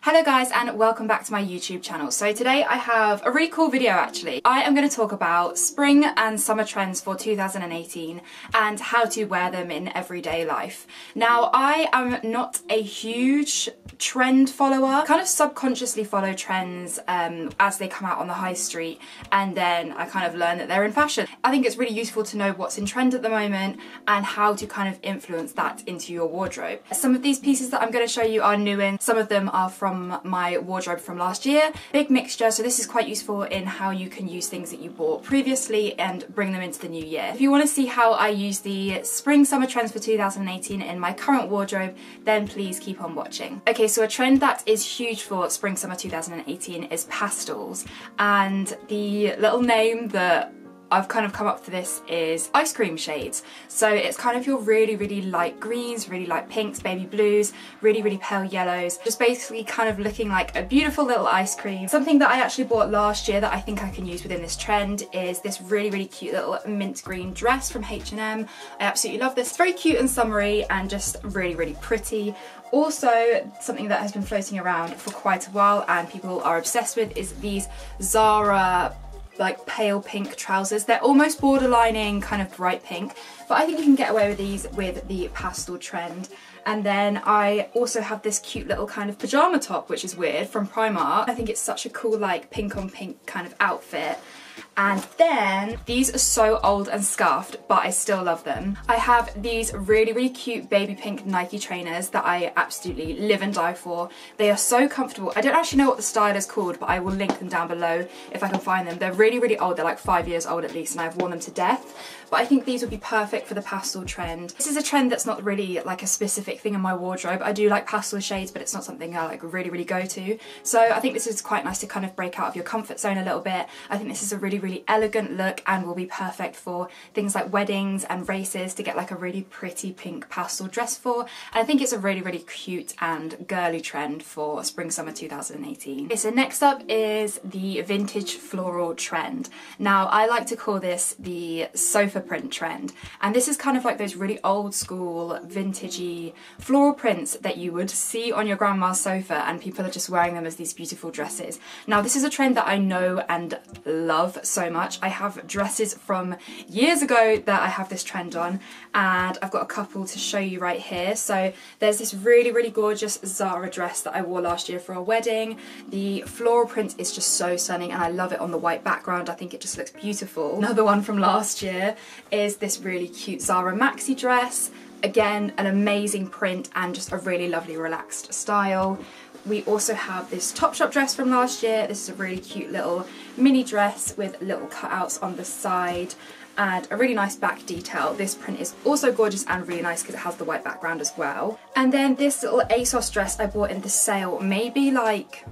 Hello guys and welcome back to my YouTube channel. So today I have a really cool video actually. I am going to talk about spring and summer trends for 2018 and how to wear them in everyday life. Now I am not a huge trend follower, kind of subconsciously follow trends as they come out on the high street, and then I kind of learn that they're in fashion. I think it's really useful to know what's in trend at the moment and how to kind of influence that into your wardrobe. Some of these pieces that I'm going to show you are new in, some of them are from my wardrobe from last year. Big mixture, so this is quite useful in how you can use things that you bought previously and bring them into the new year. If you want to see how I use the spring summer trends for 2018 in my current wardrobe, then please keep on watching. Okay, so a trend that is huge for spring summer 2018 is pastels, and the little name that I've kind of come up for this is ice cream shades. So it's kind of your really light greens, really light pinks, baby blues, really pale yellows, just basically kind of looking like a beautiful little ice cream. Something that I actually bought last year that I think I can use within this trend is this really cute little mint green dress from H&M. I absolutely love this. It's very cute and summery and just really pretty. Also, something that has been floating around for quite a while and people are obsessed with is these Zara like pale pink trousers. They're almost borderlining kind of bright pink, but I think you can get away with these with the pastel trend. And then I also have this cute little kind of pajama top, which is weird, from Primark. I think it's such a cool like pink on pink kind of outfit. And then these are so old and scuffed, but I still love them. I have these really cute baby pink Nike trainers that I absolutely live and die for. They are so comfortable. I don't actually know what the style is called, but I will link them down below if I can find them. They're really old. They're like 5 years old at least, and I've worn them to death. But I think these would be perfect for the pastel trend. This is a trend that's not really like a specific thing in my wardrobe. I do like pastel shades, but it's not something I like really go to. So I think this is quite nice to kind of break out of your comfort zone a little bit. I think this is a really elegant look and will be perfect for things like weddings and races to get like a really pretty pink pastel dress for. And I think it's a really cute and girly trend for spring summer 2018. Okay, so next up is the vintage floral trend. Now I like to call this the sofa print trend, and this is kind of like those really old school vintagey floral prints that you would see on your grandma's sofa, and people are just wearing them as these beautiful dresses. Now this is a trend that I know and love so much. I have dresses from years ago that I have this trend on, and I've got a couple to show you right here. So there's this really gorgeous Zara dress that I wore last year for a wedding. The floral print is just so stunning and I love it on the white background. I think it just looks beautiful. Another one from last year is this really cute Zara maxi dress. Again, an amazing print and just a really lovely relaxed style. We also have this Topshop dress from last year. This is a really cute little mini dress with little cutouts on the side and a really nice back detail. This print is also gorgeous and really nice because it has the white background as well. And then this little ASOS dress I bought in the sale maybe like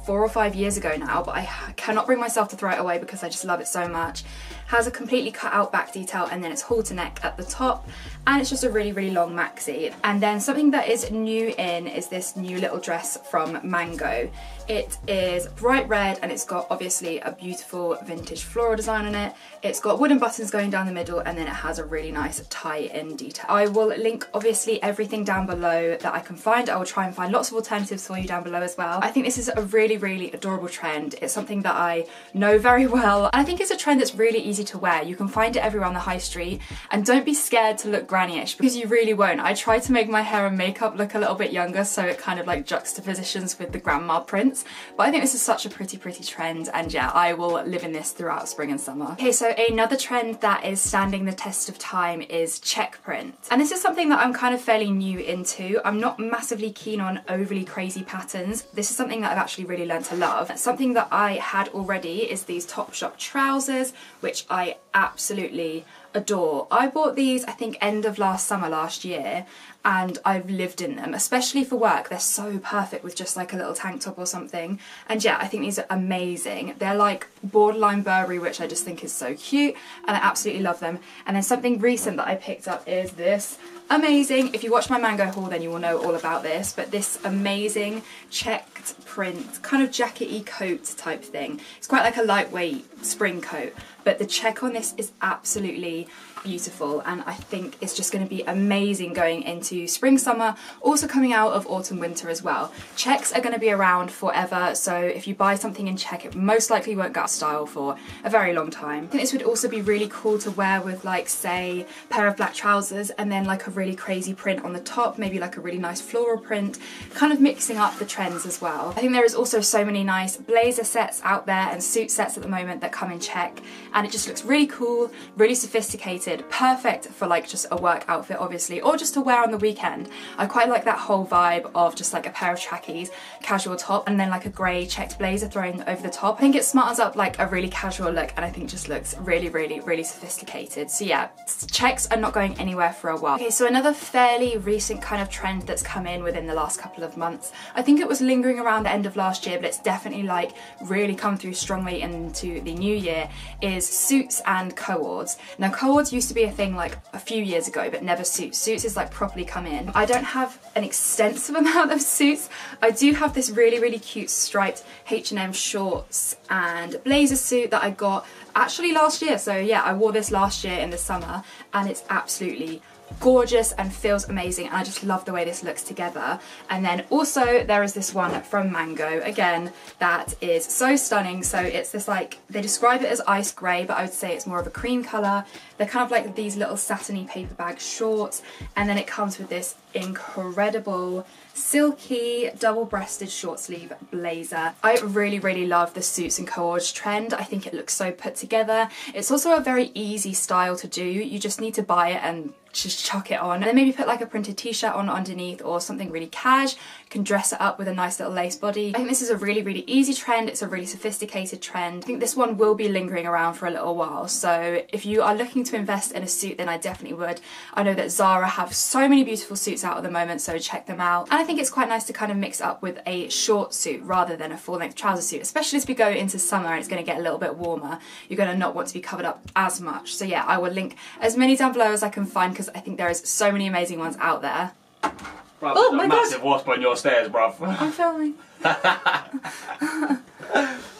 4 or 5 years ago now, but I cannot bring myself to throw it away because I just love it so much. Has a completely cut out back detail and then it's halter neck at the top, and it's just a really long maxi. And then something that is new in is this new little dress from Mango. It is bright red and it's got obviously a beautiful vintage floral design on it. It's got wooden buttons going down the middle, and then it has a really nice tie-in detail. I will link obviously everything down below that I can find. I will try and find lots of alternatives for you down below as well. I think this is a really adorable trend. It's something that I know very well, and I think it's a trend that's really easy to wear. You can find it everywhere on the high street, and don't be scared to look granny-ish because you really won't. I try to make my hair and makeup look a little bit younger so it kind of like juxtapositions with the grandma prints, but I think this is such a pretty trend, and yeah, I will live in this throughout spring and summer. Okay, so another trend that is standing the test of time is check print, and this is something that I'm kind of fairly new into. I'm not massively keen on overly crazy patterns. This is something that I've actually really learned to love. Something that I had already is these Topshop trousers, which I absolutely adore. I bought these I think end of last summer last year, and I've lived in them, especially for work. They're so perfect with just like a little tank top or something, and yeah, I think these are amazing. They're like borderline Burberry, which I just think is so cute, and I absolutely love them. And then something recent that I picked up is this amazing, if you watch my Mango haul then you will know all about this, but this amazing checked print kind of jackety coat type thing. It's quite like a lightweight spring coat, but the check on this is absolutely beautiful, and I think it's just going to be amazing going into spring, summer, also coming out of autumn, winter as well. Checks are going to be around forever, so if you buy something in check, it most likely won't go out of style for a very long time. I think this would also be really cool to wear with, like, say, a pair of black trousers and then like a really crazy print on the top, maybe like a really nice floral print, kind of mixing up the trends as well. I think there is also so many nice blazer sets out there and suit sets at the moment that come in check, and it just looks really cool, really sophisticated, perfect for like just a work outfit obviously, or just to wear on the weekend. I quite like that whole vibe of just like a pair of trackies, casual top, and then like a grey checked blazer thrown over the top. I think it smartens up like a really casual look, and I think just looks really, really, really sophisticated. So yeah, checks are not going anywhere for a while. Okay, so another fairly recent kind of trend that's come in within the last couple of months. I think it was lingering around the end of last year, but it's definitely like really come through strongly into the new year, is suits and co-ords. Now, co-ords used to be a thing like a few years ago, but never suits. Suits is like properly come in. I don't have an extensive amount of suits. I do have this really, really cute striped H&M shorts and blazer suit that I got actually last year. So yeah, I wore this last year in the summer, and it's absolutely gorgeous and feels amazing, and I just love the way this looks together. And then also there is this one from Mango, again, that is so stunning. So it's this, like, they describe it as ice grey, but I would say it's more of a cream colour. They're kind of like these little satiny paper bag shorts, and then it comes with this incredible silky double-breasted short sleeve blazer. I really, really love the suits and co-ords trend. I think it looks so put together. It's also a very easy style to do. You just need to buy it and just chuck it on, and then maybe put like a printed t-shirt on underneath or something really cash. You can dress it up with a nice little lace body. I think this is a really, really easy trend. It's a really sophisticated trend. I think this one will be lingering around for a little while, so if you are looking to invest in a suit, then I definitely would. I know that Zara have so many beautiful suits out at the moment, so check them out. And I think it's quite nice to kind of mix up with a short suit rather than a full-length trouser suit, especially as we go into summer and it's going to get a little bit warmer. You're going to not want to be covered up as much. So yeah, I will link as many down below as I can find, because I think there is so many amazing ones out there. Bruv, oh my god! Massive wasp on your stairs, bruv. I'm filming.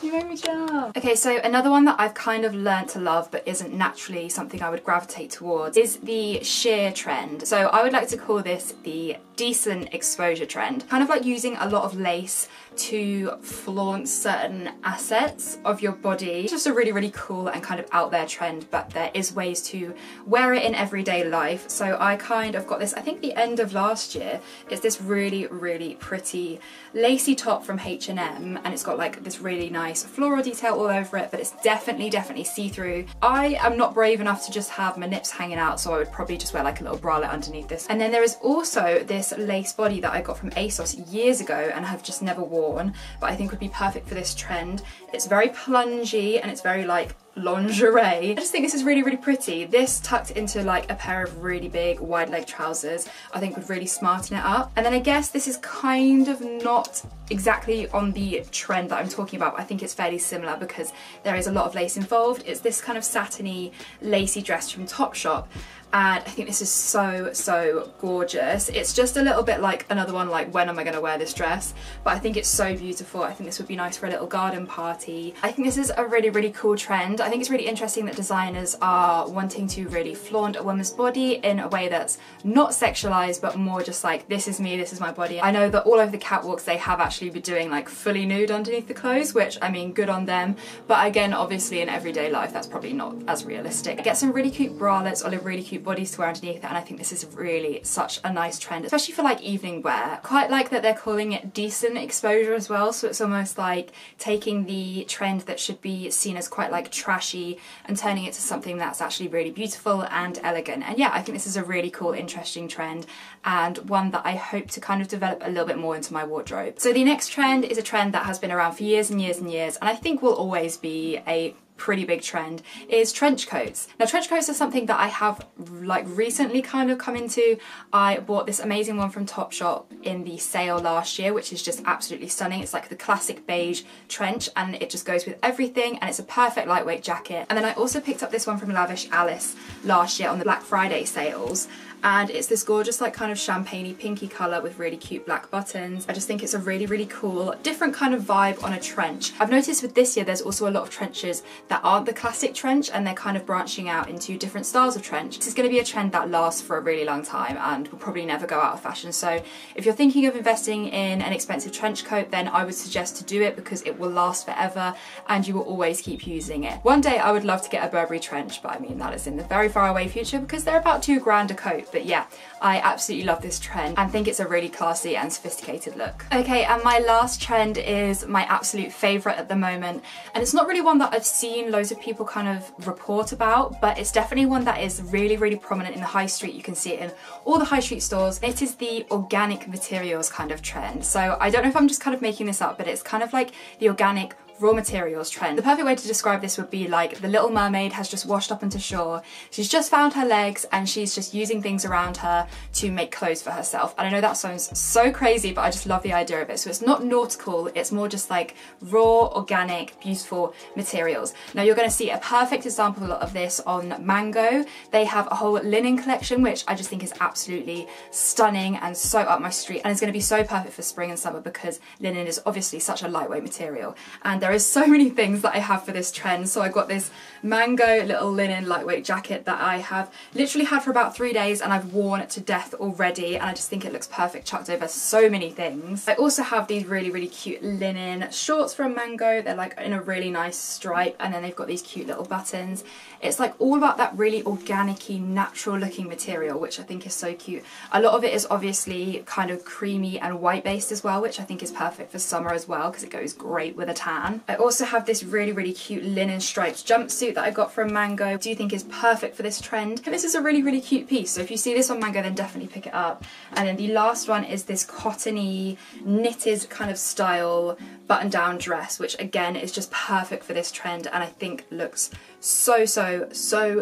You made me jump. Okay, so another one that I've kind of learnt to love but isn't naturally something I would gravitate towards is the sheer trend. So I would like to call this the decent exposure trend. Kind of like using a lot of lace to flaunt certain assets of your body. It's just a really, really cool and kind of out there trend, but there is ways to wear it in everyday life. So I kind of got this, I think the end of last year. It's this really, really pretty lacy top from H&M, and it's got like this really nice floral detail all over it, but it's definitely see-through. I am not brave enough to just have my nips hanging out, so I would probably just wear like a little bralette underneath this. And then there is also this lace body that I got from ASOS years ago and have just never worn, but I think would be perfect for this trend. It's very plungy and it's very like lingerie. I just think this is really, really pretty. This tucked into like a pair of really big wide leg trousers I think would really smarten it up. And then I guess this is kind of not exactly on the trend that I'm talking about, but I think it's fairly similar because there is a lot of lace involved. It's this kind of satiny lacy dress from Topshop, and I think this is so gorgeous. It's just a little bit like another one like, when am I going to wear this dress? But I think it's so beautiful. I think this would be nice for a little garden party. I think this is a really, really cool trend. I think it's really interesting that designers are wanting to really flaunt a woman's body in a way that's not sexualized, but more just like, this is me, this is my body. I know that all over the catwalks they have actually been doing like fully nude underneath the clothes, which I mean, good on them. But again, obviously in everyday life that's probably not as realistic. Get some really cute bralettes or really cute bodies to wear underneath it, and I think this is really such a nice trend, especially for like evening wear. Quite like that they're calling it decent exposure as well, so it's almost like taking the trend that should be seen as quite like trashy and turning it to something that's actually really beautiful and elegant. And yeah, I think this is a really cool, interesting trend, and one that I hope to kind of develop a little bit more into my wardrobe. So the next trend is a trend that has been around for years and years and years, and I think will always be a pretty big trend, is trench coats. Now trench coats are something that I have like recently kind of come into. I bought this amazing one from Topshop in the sale last year, which is just absolutely stunning. It's like the classic beige trench and it just goes with everything, and it's a perfect lightweight jacket. And then I also picked up this one from Lavish Alice last year on the Black Friday sales, and it's this gorgeous like kind of champagne-y pinky colour with really cute black buttons. I just think it's a really, really cool different kind of vibe on a trench. I've noticed with this year there's also a lot of trenches that aren't the classic trench, and they're kind of branching out into different styles of trench. This is going to be a trend that lasts for a really long time and will probably never go out of fashion. So if you're thinking of investing in an expensive trench coat, then I would suggest to do it because it will last forever and you will always keep using it. One day I would love to get a Burberry trench, but I mean that is in the very far away future because they're about £2 a coat. But yeah, I absolutely love this trend and think it's a really classy and sophisticated look. Okay, and my last trend is my absolute favourite at the moment, and it's not really one that I've seen loads of people kind of report about, but it's definitely one that is really prominent in the high street. You can see it in all the high street stores. It is the organic materials kind of trend. So I don't know if I'm just kind of making this up, but it's kind of like the organic raw materials trend. The perfect way to describe this would be like the Little Mermaid has just washed up onto shore. She's just found her legs and she's just using things around her to make clothes for herself. And I know that sounds so crazy, but I just love the idea of it. So it's not nautical, it's more just like raw, organic, beautiful materials. Now you're going to see a perfect example of this on Mango. They have a whole linen collection, which I just think is absolutely stunning and so up my street. And it's going to be so perfect for spring and summer because linen is obviously such a lightweight material. And there is so many things that I have for this trend. So I got this Mango little linen lightweight jacket that I have literally had for about 3 days and I've worn it to death already, and I just think it looks perfect chucked over so many things. I also have these really cute linen shorts from Mango. They're like in a really nice stripe, and then they've got these cute little buttons. It's like all about that really organic-y, natural looking material, which I think is so cute. A lot of it is obviously kind of creamy and white based as well, which I think is perfect for summer as well because it goes great with a tan. I also have this really cute linen striped jumpsuit that I got from Mango. I do think is perfect for this trend. And this is a really cute piece. So if you see this on Mango, then definitely pick it up. And then the last one is this cottony knitted kind of style button down dress, which again is just perfect for this trend and I think looks so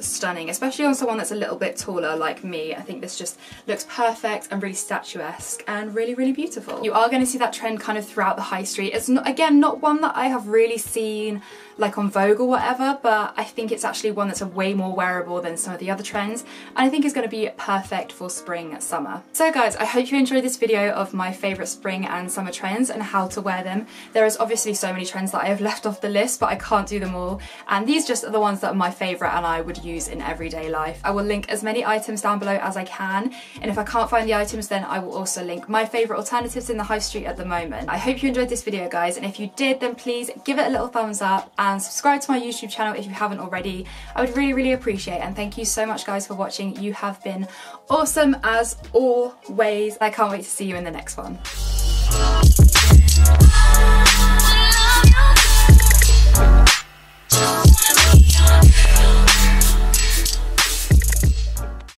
stunning, especially on someone that's a little bit taller like me. I think this just looks perfect and really statuesque and really beautiful. You are going to see that trend kind of throughout the high street. It's not, again, not one that I have really seen like on Vogue or whatever, but I think it's actually one that's a way more wearable than some of the other trends, and I think is going to be perfect for spring, summer. So guys, I hope you enjoyed this video of my favourite spring and summer trends and how to wear them. There is obviously so many trends that I have left off the list, but I can't do them all, and these just are the ones that are my favourite and I would use in everyday life. I will link as many items down below as I can, and if I can't find the items, then I will also link my favourite alternatives in the high street at the moment. I hope you enjoyed this video, guys, and if you did, then please give it a little thumbs up and subscribe to my YouTube channel if you haven't already. I would really appreciate it, and thank you so much guys for watching. You have been awesome as always. I can't wait to see you in the next one.